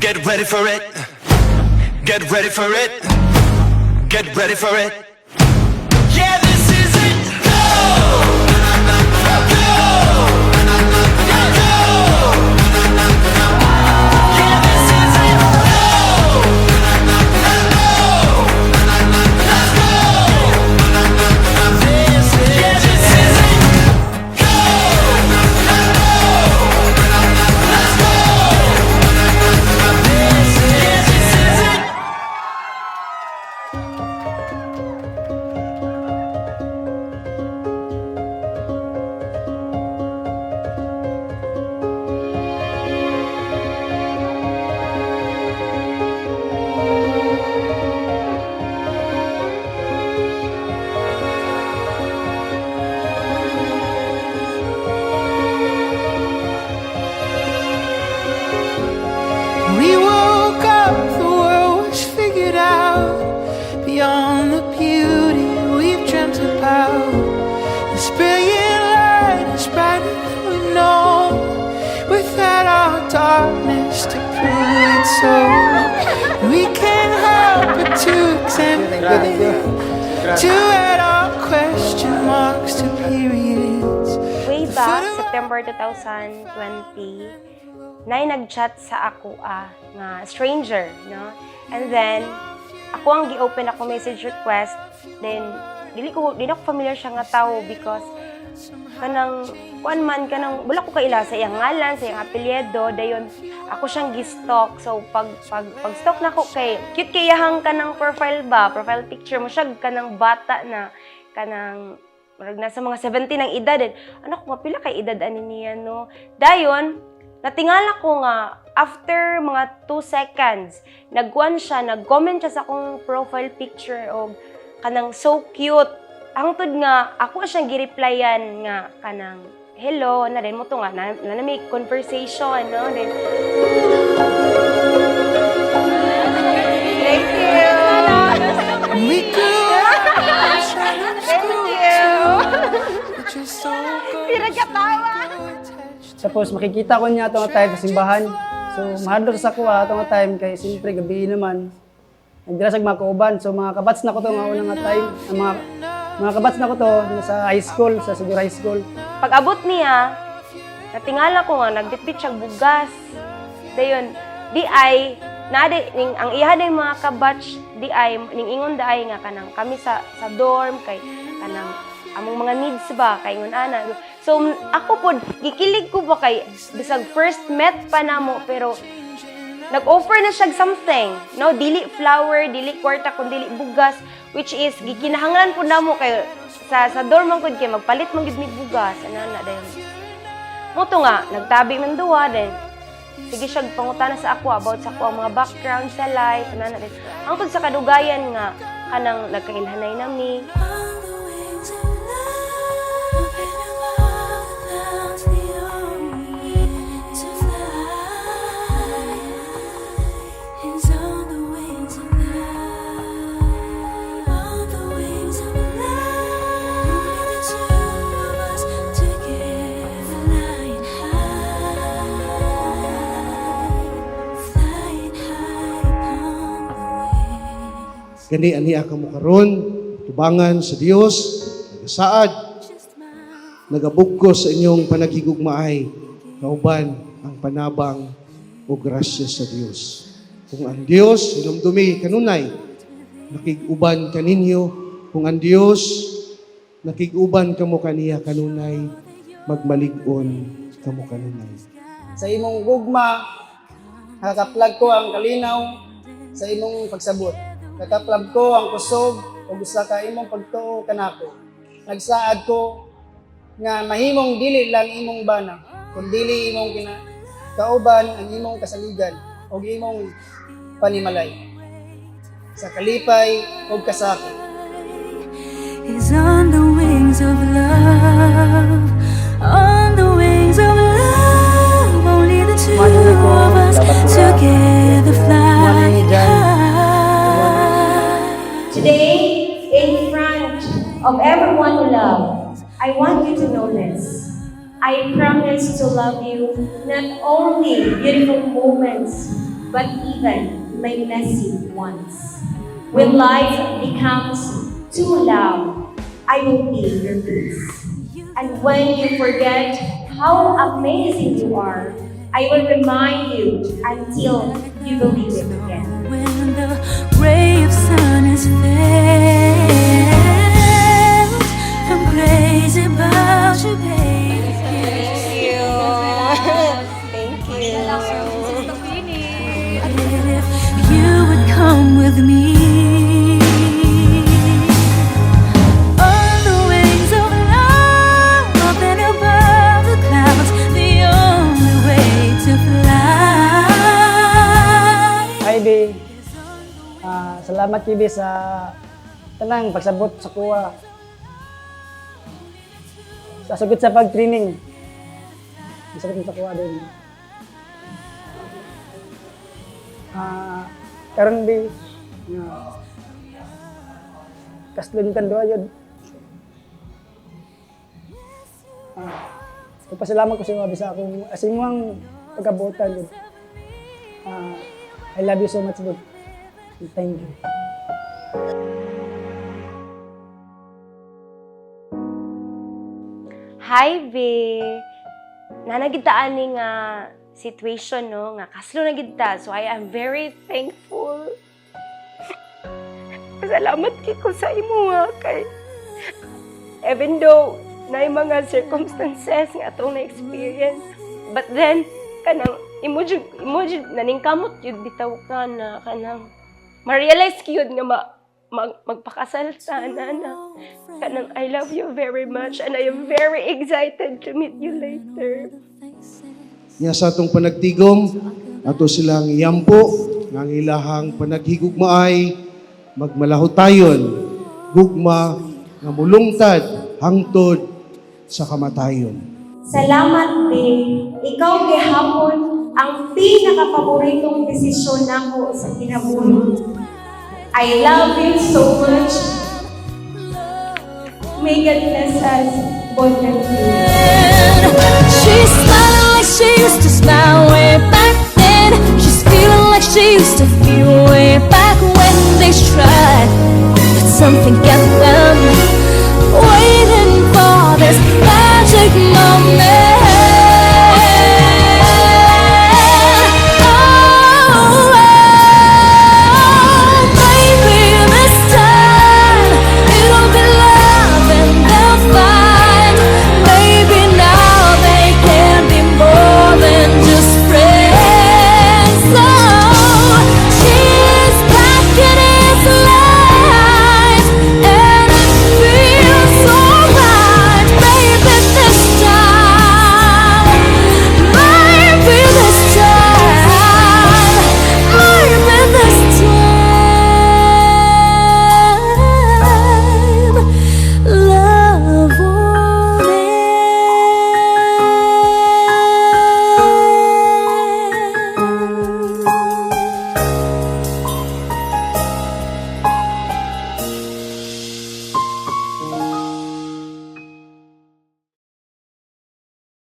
Get ready for it. Get ready for it. Get ready for it. Yeah, this is it. Go! Go! Go! Yeah, this is it. Go! Let's go! This is it. Go! Let's go! This is it. We woke up, the world was figured out. Beyond the beauty we've dreamt about, this brilliant light is brighter than we know. Without our darkness to prove it so, we can't help but to examine it, to add our question marks to periods. Way back, September 2020, nay nag-chat sa ako nga stranger, no? And then ako ang gi-open ako message request, then dili ako familiar siya nga tao because kanang wala ko kaila sa iyang ngalan, sa iyang apelyido, dayon ako siyang gi-stalk. So pag stalk na ko kay cute kay iyang kanang profile picture mo siya kanang bata na kanang nasa mga 17 ang edad. Anak ko pila kay edad ani niya, no? Dayon natingala ko nga, after mga 2 seconds, nag-comment siya sa akong profile picture o kanang so cute. Hangtod nga, ako siyang gi-replyan nga kanang, hello, na rin mo to nga, na may conversation, no? Then, thank you! We grew up, Thank you! Tapos makikita ko niya itong time sa simbahan. So mahadlok sa kuha itong time kay siyempre gabi naman. Nagdira sa mga kauban. So mga kabats na ko ito nga unang nga time. Ang mga kabats na ko ito sa high school, sa Siguro High School. Pag abot niya, natingala ko nga, nagditpit siyang bugas. Dayon, di ay, ang iya din mga kabatch, di ay, ning ingon da ay nga kanang kami sa dorm, kay kanang among mga needs ba, kay ingon ana. So, ako po, gikilig ko ba kay, bisag first met pa na mo, pero nag-offer na siya something, no? Dili flower, dili kwarta, kung dili bugas, which is, gikinahanglan po na mo kay, sa dorm man ko, kay magpalit mong gid bugas, ana dayon. Moto nga, nagtabi man duwa, then, sige siya pangutana sa ako about sa ako ang mga background sa life, ana dayon. Hangtod sa kadugayan nga, kanang nagkailhanay nami. Gani aniya ka mo karon, tubangan sa Dios, nagasaad, nagabugkos sa inyong panagigugmaay, kauban ang panabang o grasya sa Dios. Kung ang Dios hinumdumi kanunay, nakiguban kaninyo, kung ang Dios nakiguban kamo kaniya kanunay, magmalig-on kamo kanunay. Sa imong gugma, nakakaplag ko ang kalinaw sa imong pagsabot. Nakaplag ko ang kusog o gusto ka imong pagtuo kanako. Nagsaad ko nga mahimong dili lang imong bana, kundi imong kauban ang imong kasaligan o imong panimalay. Sa kalipay o kasako. Is on the wings of love, on the wings of love, only the two of us together fly high. Today, in front of everyone you love, I want you to know this. I promise to love you not only beautiful moments, but even my messy ones. When life becomes too loud, I will be your peace. And when you forget how amazing you are, I will remind you until you believe it again. When the ray of sun is failed, I'm crazy about you, baby. If you would come with me on the wings of love, up and above the clouds, the only way to fly. Hi, B. Salamat, Kibi, sa tanang pagsabot sa kuha. Sa sagot sa pag-training. Sagot sa kuha din. Karon, B, kaslun kan doa yun. Pasalamat ko sa mga bisa akong asimang pagkabutan yun. I love you so much, dude. Thank you. Hi, be. Nanagitaan ni nga situation, no? Nga kaslo na gita. So, I am very thankful. Pasalamat ko sa imo, ha, kay even though na yung mga circumstances nga atong na-experience. But then, kanang, imo jud naningkamot yun bitaw ka na kanang ma-realize ko yun nga magpakasal sana na kanang I love you very much and I am very excited to meet you later. Nya sa atong panagtigom, ato silang iyampo, ng ilahang panaghigugmaay, magmalahotayon, gugma, nga mulungtad, hangtod sa kamatayon. Salamat, babe. Ikaw gihapon ang pinaka-paboritong desisyon nako sa kinabuhi. I love you so much. May God bless us, both of you. She smiled like she used to smile